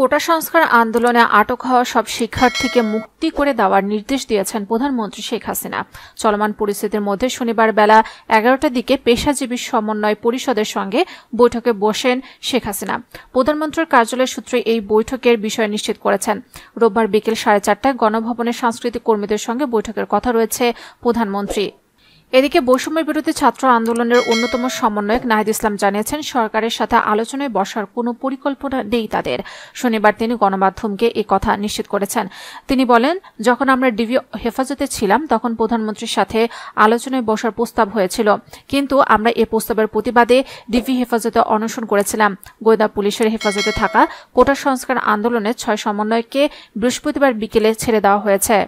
কোটা সংস্কার আন্দোলনে আটক হওয়া সব শিক্ষার্থীকে মুক্তি করে দেওয়ার নির্দেশ দিয়েছেন প্রধানমন্ত্রী শেখ হাসিনা। চলমান পরিস্থিতির মধ্যে শনিবার বেলা 11টার দিকে পেশাজীবী সমন্বয় পরিষদের সঙ্গে বৈঠকে বসেন শেখ হাসিনা। প্রধানমন্ত্রীর কার্যালয় সূত্রে এই বৈঠকের বিষয় নিশ্চিত করেছেন। রোববার বিকেল 4:30টায় গণভবনে সাংস্কৃতিক কর্মীদের সঙ্গে বৈঠকের কথা রয়েছে প্রধানমন্ত্রী। এদিকে বৈষম্য বিরোধী ছাত্র আন্দোলনের অন্যতম সমন্বয়ক নাহিদ ইসলাম জানিয়েছেন, সরকারের সাথে আলোচনায় বসার কোনো পরিকল্পনা নেই তাদের। শনিবার তিনি গণমাধ্যমকে এ কথা নিশ্চিত করেছেন। তিনি বলেন, যখন আমরা ডিবি হেফাজতে ছিলাম তখন প্রধানমন্ত্রীর সাথে আলোচনায় বসার প্রস্তাব হয়েছিল, কিন্তু আমরা এ প্রস্তাবের প্রতিবাদে ডিবি হেফাজতে অনশন করেছিলাম। গোয়েন্দা পুলিশের হেফাজতে থাকা কোটা সংস্কার আন্দোলনের 6 সমন্বয়ককে বৃহস্পতিবার বিকেলে ছেড়ে দেওয়া হয়েছে।